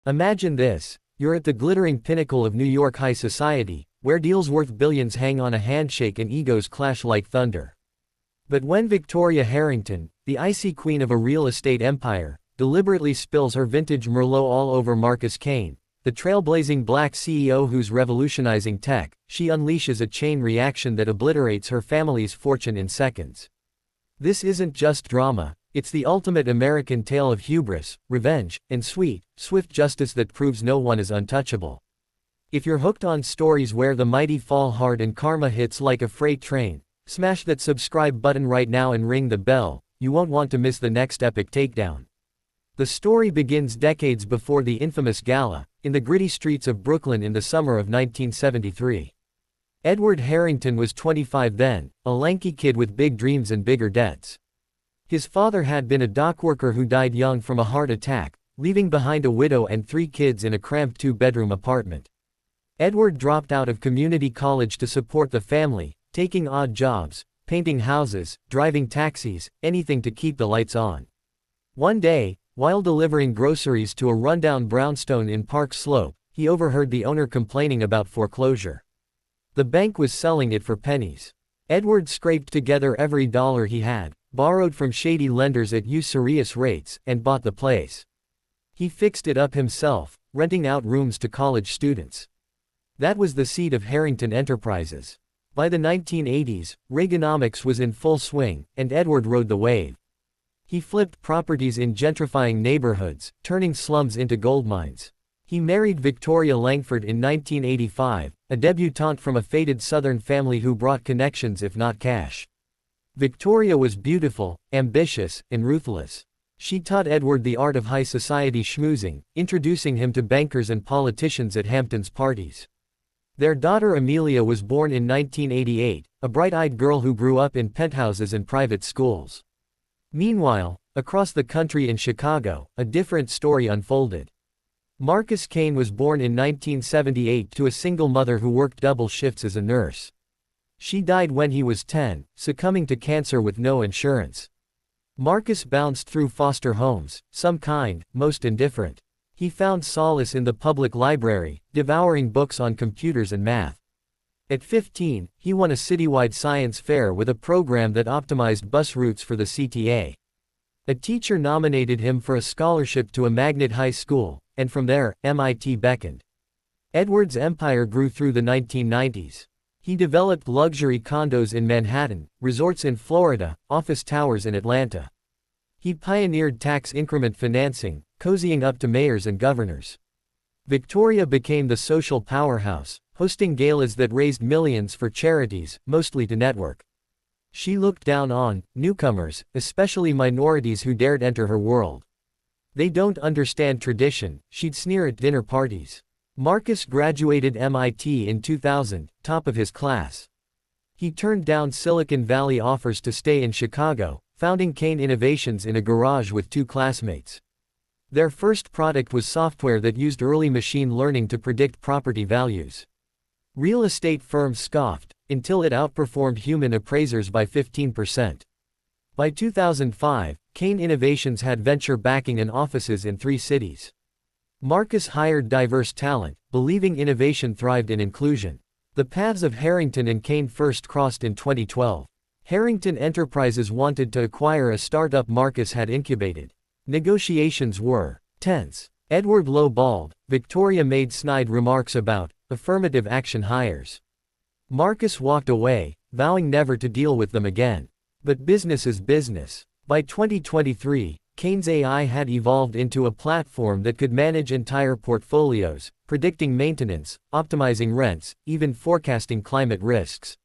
Imagine this. You're at the glittering pinnacle of New York high society, where deals worth billions hang on a handshake and egos clash like thunder. But when Victoria Harrington, the icy queen of a real estate empire, deliberately spills her vintage Merlot all over Marcus Kane, the trailblazing black CEO who's revolutionizing tech, she unleashes a chain reaction that obliterates her family's fortune in seconds. This isn't just drama, it's the ultimate American tale of hubris, revenge, and swift justice that proves no one is untouchable. If you're hooked on stories where the mighty fall hard and karma hits like a freight train, smash that subscribe button right now and ring the bell. You won't want to miss the next epic takedown. The story begins decades before the infamous gala, in the gritty streets of Brooklyn in the summer of 1973. Edward Harrington was 25 then, a lanky kid with big dreams and bigger debts. His father had been a dockworker who died young from a heart attack, leaving behind a widow and 3 kids in a cramped 2-bedroom apartment. Edward dropped out of community college to support the family, taking odd jobs, painting houses, driving taxis, anything to keep the lights on. One day, while delivering groceries to a rundown brownstone in Park Slope, he overheard the owner complaining about foreclosure. The bank was selling it for pennies. Edward scraped together every dollar he had, borrowed from shady lenders at usurious rates, and bought the place. He fixed it up himself, renting out rooms to college students. That was the seed of Harrington Enterprises. By the 1980s, Reaganomics was in full swing, and Edward rode the wave. He flipped properties in gentrifying neighborhoods, turning slums into gold mines. He married Victoria Langford in 1985, a debutante from a faded Southern family who brought connections if not cash. Victoria was beautiful, ambitious, and ruthless. She taught Edward the art of high society schmoozing, introducing him to bankers and politicians at Hampton's parties. Their daughter Amelia was born in 1988, a bright-eyed girl who grew up in penthouses and private schools. Meanwhile, across the country in Chicago, a different story unfolded. Marcus Kane was born in 1978 to a single mother who worked double shifts as a nurse. She died when he was 10, succumbing to cancer with no insurance. Marcus bounced through foster homes, some kind, most indifferent. He found solace in the public library, devouring books on computers and math. At 15, he won a citywide science fair with a program that optimized bus routes for the CTA. A teacher nominated him for a scholarship to a magnet high school, and from there, MIT beckoned. Edward's empire grew through the 1990s. He developed luxury condos in Manhattan, resorts in Florida, office towers in Atlanta. He pioneered tax increment financing, cozying up to mayors and governors. Victoria became the social powerhouse, hosting galas that raised millions for charities, mostly to network. She looked down on newcomers, especially minorities who dared enter her world. They don't understand tradition, she'd sneer at dinner parties. Marcus graduated MIT in 2000, top of his class. He turned down Silicon Valley offers to stay in Chicago, founding Kane Innovations in a garage with 2 classmates. Their first product was software that used early machine learning to predict property values. Real estate firms scoffed, until it outperformed human appraisers by 15%. By 2005, Kane Innovations had venture backing and offices in 3 cities. Marcus hired diverse talent, believing innovation thrived in inclusion. The paths of Harrington and Kane first crossed in 2012. Harrington Enterprises wanted to acquire a startup Marcus had incubated. Negotiations were tense. Edward lowballed, Victoria made snide remarks about affirmative action hires. Marcus walked away, vowing never to deal with them again. But business is business. By 2023, Kane's AI had evolved into a platform that could manage entire portfolios, predicting maintenance, optimizing rents, even forecasting climate risks.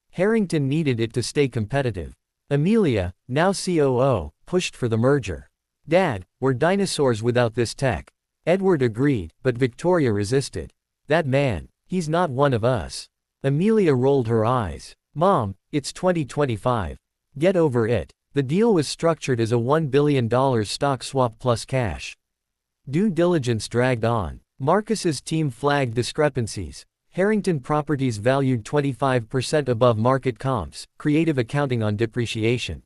Harrington needed it to stay competitive. Amelia, now COO, pushed for the merger. "Dad, we're dinosaurs without this tech." Edward agreed, but Victoria resisted. "That man, he's not one of us." Amelia rolled her eyes. "Mom, it's 2025. Get over it." The deal was structured as a $1 billion stock swap plus cash. Due diligence dragged on. Marcus's team flagged discrepancies. Harrington Properties valued 25% above market comps, creative accounting on depreciation.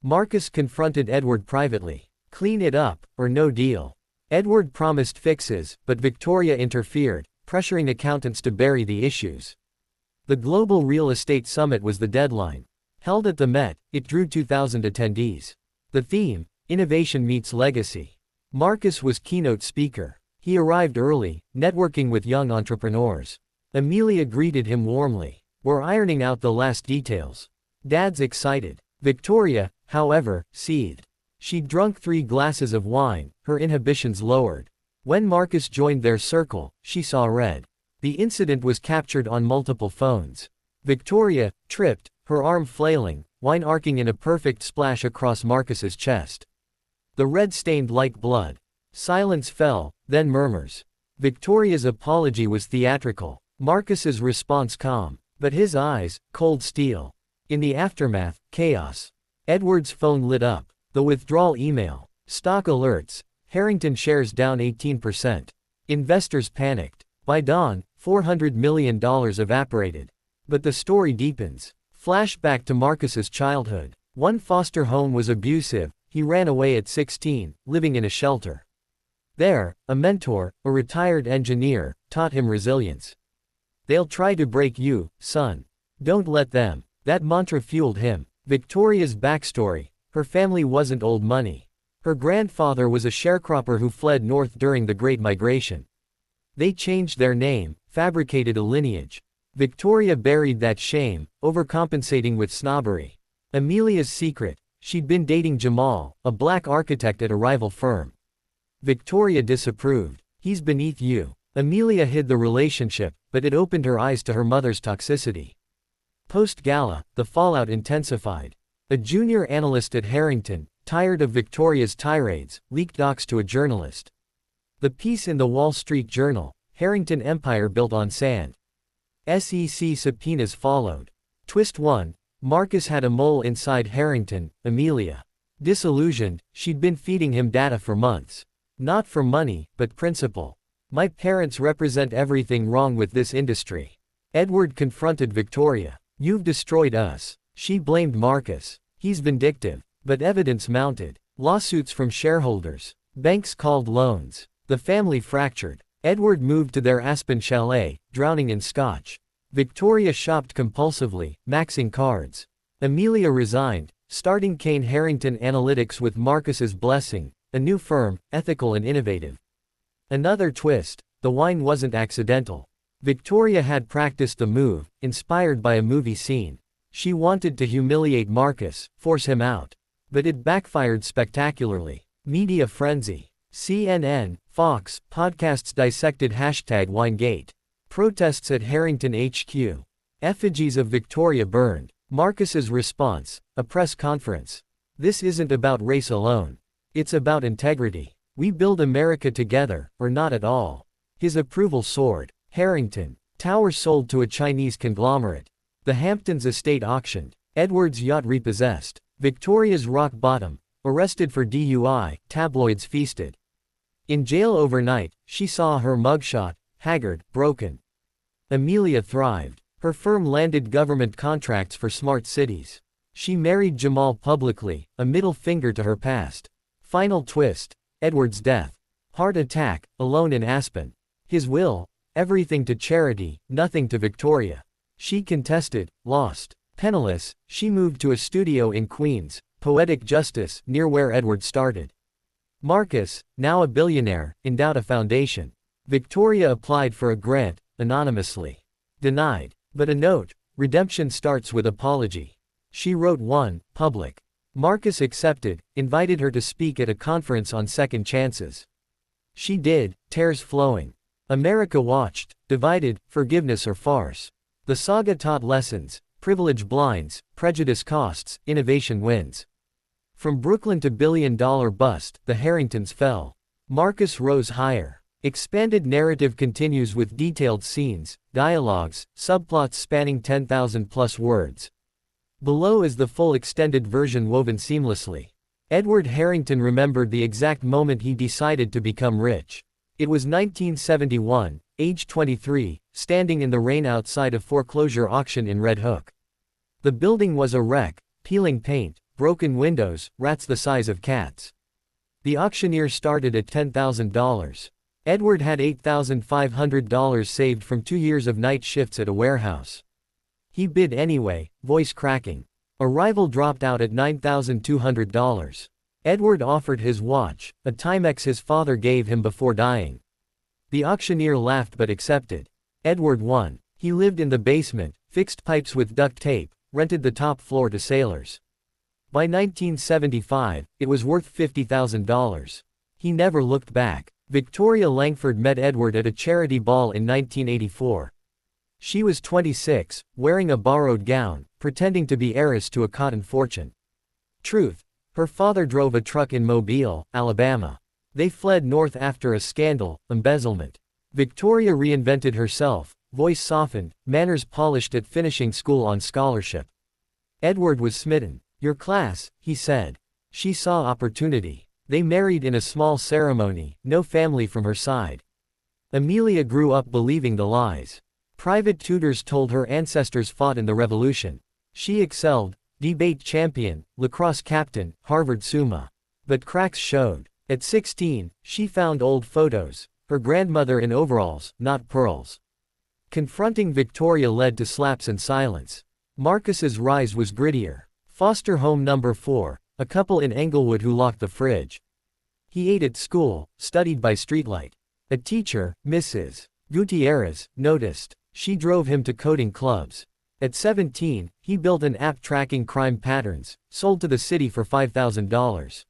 Marcus confronted Edward privately. "Clean it up, or no deal." Edward promised fixes, but Victoria interfered, pressuring accountants to bury the issues. The Global Real Estate Summit was the deadline. Held at the Met, it drew 2,000 attendees. The theme, Innovation Meets Legacy. Marcus was keynote speaker. He arrived early, networking with young entrepreneurs. Amelia greeted him warmly. "We're ironing out the last details." Dad's excited. Victoria, however, seethed. She'd drunk 3 glasses of wine, her inhibitions lowered. When Marcus joined their circle, she saw red. The incident was captured on multiple phones. Victoria tripped, her arm flailing, wine arcing in a perfect splash across Marcus's chest. The red stained like blood. Silence fell, then murmurs. Victoria's apology was theatrical, Marcus's response calm, but his eyes, cold steel. In the aftermath, chaos. Edward's phone lit up. The withdrawal email. Stock alerts. Harrington shares down 18%. Investors panicked. By dawn, $400 million evaporated. But the story deepens. Flashback to Marcus's childhood. One foster home was abusive. He ran away at 16, living in a shelter. There, a mentor, a retired engineer, taught him resilience. "They'll try to break you, son. Don't let them." That mantra fueled him. Victoria's backstory. Her family wasn't old money. Her grandfather was a sharecropper who fled north during the Great Migration. They changed their name, fabricated a lineage. Victoria buried that shame, overcompensating with snobbery. Amelia's secret. She'd been dating Jamal, a black architect at a rival firm. Victoria disapproved. "He's beneath you." Amelia hid the relationship, but it opened her eyes to her mother's toxicity. Post-gala, the fallout intensified. A junior analyst at Harrington, tired of Victoria's tirades, leaked docs to a journalist. The piece in the Wall Street Journal, Harrington Empire Built on Sand. SEC subpoenas followed. Twist 1. Marcus had a mole inside Harrington, Amelia. Disillusioned, she'd been feeding him data for months. Not for money, but principle. "My parents represent everything wrong with this industry." Edward confronted Victoria. "You've destroyed us." She blamed Marcus. "He's vindictive." But evidence mounted. Lawsuits from shareholders. Banks called loans. The family fractured. Edward moved to their Aspen chalet, drowning in scotch. Victoria shopped compulsively, maxing cards. Amelia resigned, starting Kane Harrington Analytics with Marcus's blessing, a new firm, ethical and innovative. Another twist. The wine wasn't accidental. Victoria had practiced the move, inspired by a movie scene. She wanted to humiliate Marcus, force him out. But it backfired spectacularly. Media frenzy. CNN, Fox, podcasts dissected #WineGate. Protests at Harrington HQ. Effigies of Victoria burned. Marcus's response, a press conference. "This isn't about race alone. It's about integrity. We build America together, or not at all." His approval soared. Harrington Tower sold to a Chinese conglomerate. The Hamptons estate auctioned. Edward's yacht repossessed. Victoria's rock bottom. Arrested for DUI, tabloids feasted. In jail overnight, she saw her mugshot, haggard, broken. Amelia thrived. Her firm landed government contracts for smart cities. She married Jamal publicly, a middle finger to her past. Final twist. Edward's death. Heart attack, alone in Aspen. His will, everything to charity, nothing to Victoria. She contested, lost. Penniless, she moved to a studio in Queens, Poetic Justice, near where Edward started. Marcus, now a billionaire, endowed a foundation. Victoria applied for a grant, anonymously. Denied. But a note, redemption starts with apology. She wrote one, public. Marcus accepted, invited her to speak at a conference on second chances. She did, tears flowing. America watched, divided, forgiveness or farce. The saga taught lessons, privilege blinds, prejudice costs, innovation wins. From Brooklyn to billion-dollar bust, the Harringtons fell. Marcus rose higher. Expanded narrative continues with detailed scenes, dialogues, subplots spanning 10,000+ words. Below is the full extended version woven seamlessly. Edward Harrington remembered the exact moment he decided to become rich. It was 1971, age 23, standing in the rain outside a foreclosure auction in Red Hook. The building was a wreck, peeling paint, broken windows, rats the size of cats. The auctioneer started at $10,000. Edward had $8,500 saved from 2 years of night shifts at a warehouse. He bid anyway, voice cracking. A rival dropped out at $9,200. Edward offered his watch, a Timex his father gave him before dying. The auctioneer laughed but accepted. Edward won. He lived in the basement, fixed pipes with duct tape, rented the top floor to sailors. By 1975, it was worth $50,000. He never looked back. Victoria Langford met Edward at a charity ball in 1984. She was 26, wearing a borrowed gown, pretending to be heiress to a cotton fortune. Truth: her father drove a truck in Mobile, Alabama. They fled north after a scandal, embezzlement. Victoria reinvented herself, voice softened, manners polished at finishing school on scholarship. Edward was smitten. "Your class," he said. She saw opportunity. They married in a small ceremony, no family from her side. Amelia grew up believing the lies. Private tutors told her ancestors fought in the Revolution. She excelled, debate champion, lacrosse captain, Harvard Summa. But cracks showed. At 16, she found old photos, her grandmother in overalls, not pearls. Confronting Victoria led to slaps and silence. Marcus's rise was grittier. Foster home number 4, a couple in Englewood who locked the fridge. He ate at school, studied by streetlight. A teacher, Mrs. Gutierrez, noticed. She drove him to coding clubs. At 17, he built an app tracking crime patterns, sold to the city for $5,000.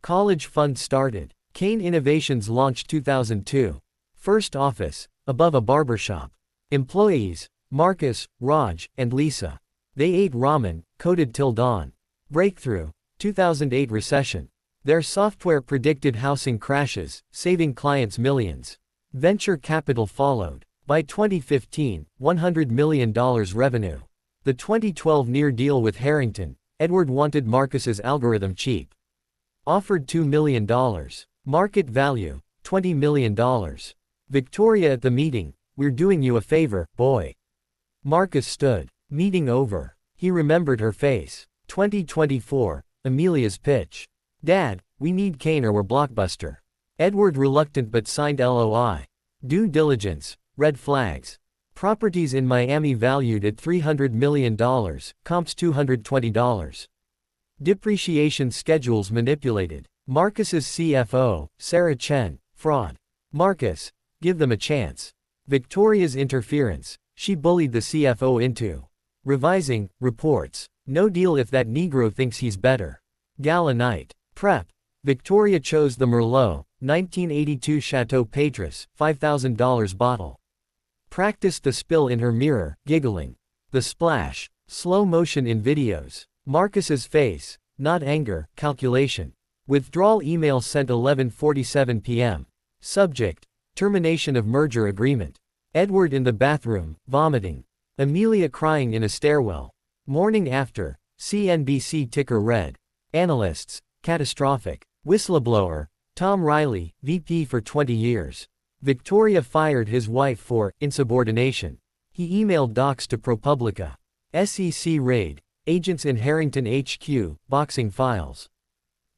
College fund started. Kane Innovations launched 2002. First office, above a barbershop. Employees: Marcus, Raj, and Lisa. They ate ramen, coded till dawn. Breakthrough: 2008 recession. Their software predicted housing crashes, saving clients millions. Venture capital followed. By 2015, $100 million revenue. The 2012 near deal with Harrington, Edward wanted Marcus's algorithm cheap. Offered $2 million. Market value, $20 million. Victoria at the meeting: "We're doing you a favor, boy." Marcus stood. Meeting over. He remembered her face. 2024, Amelia's pitch. "Dad, we need Kane or we're blockbuster." Edward reluctant but signed LOI. Due diligence, red flags. Properties in Miami valued at $300 million, comps $220. Depreciation schedules manipulated. Marcus's CFO, Sarah Chen, fraud. Marcus: "Give them a chance." Victoria's interference: she bullied the CFO into revising reports. No deal if that Negro thinks he's better. Gala night. Prep: Victoria chose the Merlot, 1982 Chateau Patras, $5,000 bottle. Practiced the spill in her mirror, giggling. The splash. Slow motion in videos. Marcus's face: not anger, calculation. Withdrawal email sent 11:47 p.m. Subject: termination of merger agreement. Edward in the bathroom, vomiting. Amelia crying in a stairwell. Morning after, CNBC ticker read. Analysts: catastrophic. Whistleblower: Tom Riley, VP for 20 years. Victoria fired his wife for insubordination. He emailed docs to ProPublica. SEC raid. Agents in Harrington HQ, boxing files.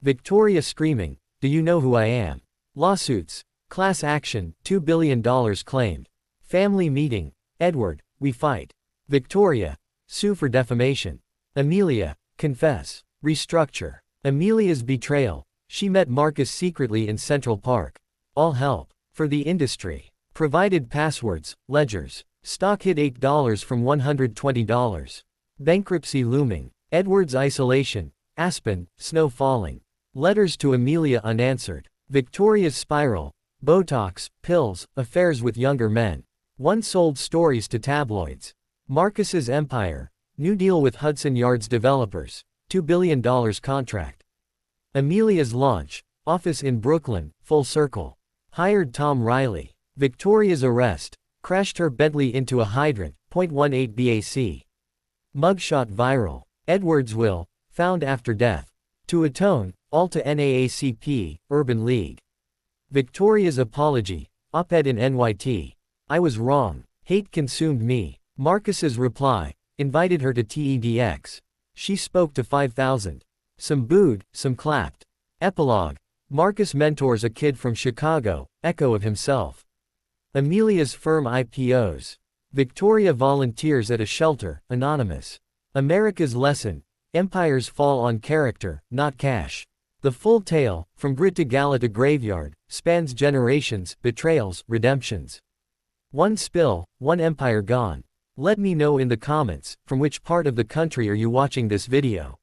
Victoria screaming, "Do you know who I am?" Lawsuits. Class action, $2 billion claimed. Family meeting. Edward: "We fight." Victoria: "Sue for defamation." Amelia: "Confess." Restructure. Amelia's betrayal: she met Marcus secretly in Central Park. All help. For the industry. Provided passwords, ledgers. Stock hit $8 from $120. Bankruptcy looming. Edward's isolation. Aspen, snow falling. Letters to Amelia unanswered. Victoria's spiral. Botox, pills, affairs with younger men. One sold stories to tabloids. Marcus's empire. New deal with Hudson Yards developers. $2 billion contract. Amelia's launch. Office in Brooklyn, full circle. Hired Tom Riley. Victoria's arrest. Crashed her Bentley into a hydrant, .18 BAC. Mugshot viral. Edward's will, found after death. To atone, all to NAACP, Urban League. Victoria's apology. Op-ed in NYT. "I was wrong. Hate consumed me." Marcus's reply. Invited her to TEDx. She spoke to 5,000. Some booed, some clapped. Epilogue. Marcus mentors a kid from Chicago, echo of himself. Amelia's firm IPOs. Victoria volunteers at a shelter, anonymous. America's lesson. Empires fall on character, not cash. The full tale, from grid to gala to graveyard, spans generations, betrayals, redemptions. One spill, one empire gone. Let me know in the comments, from which part of the country are you watching this video?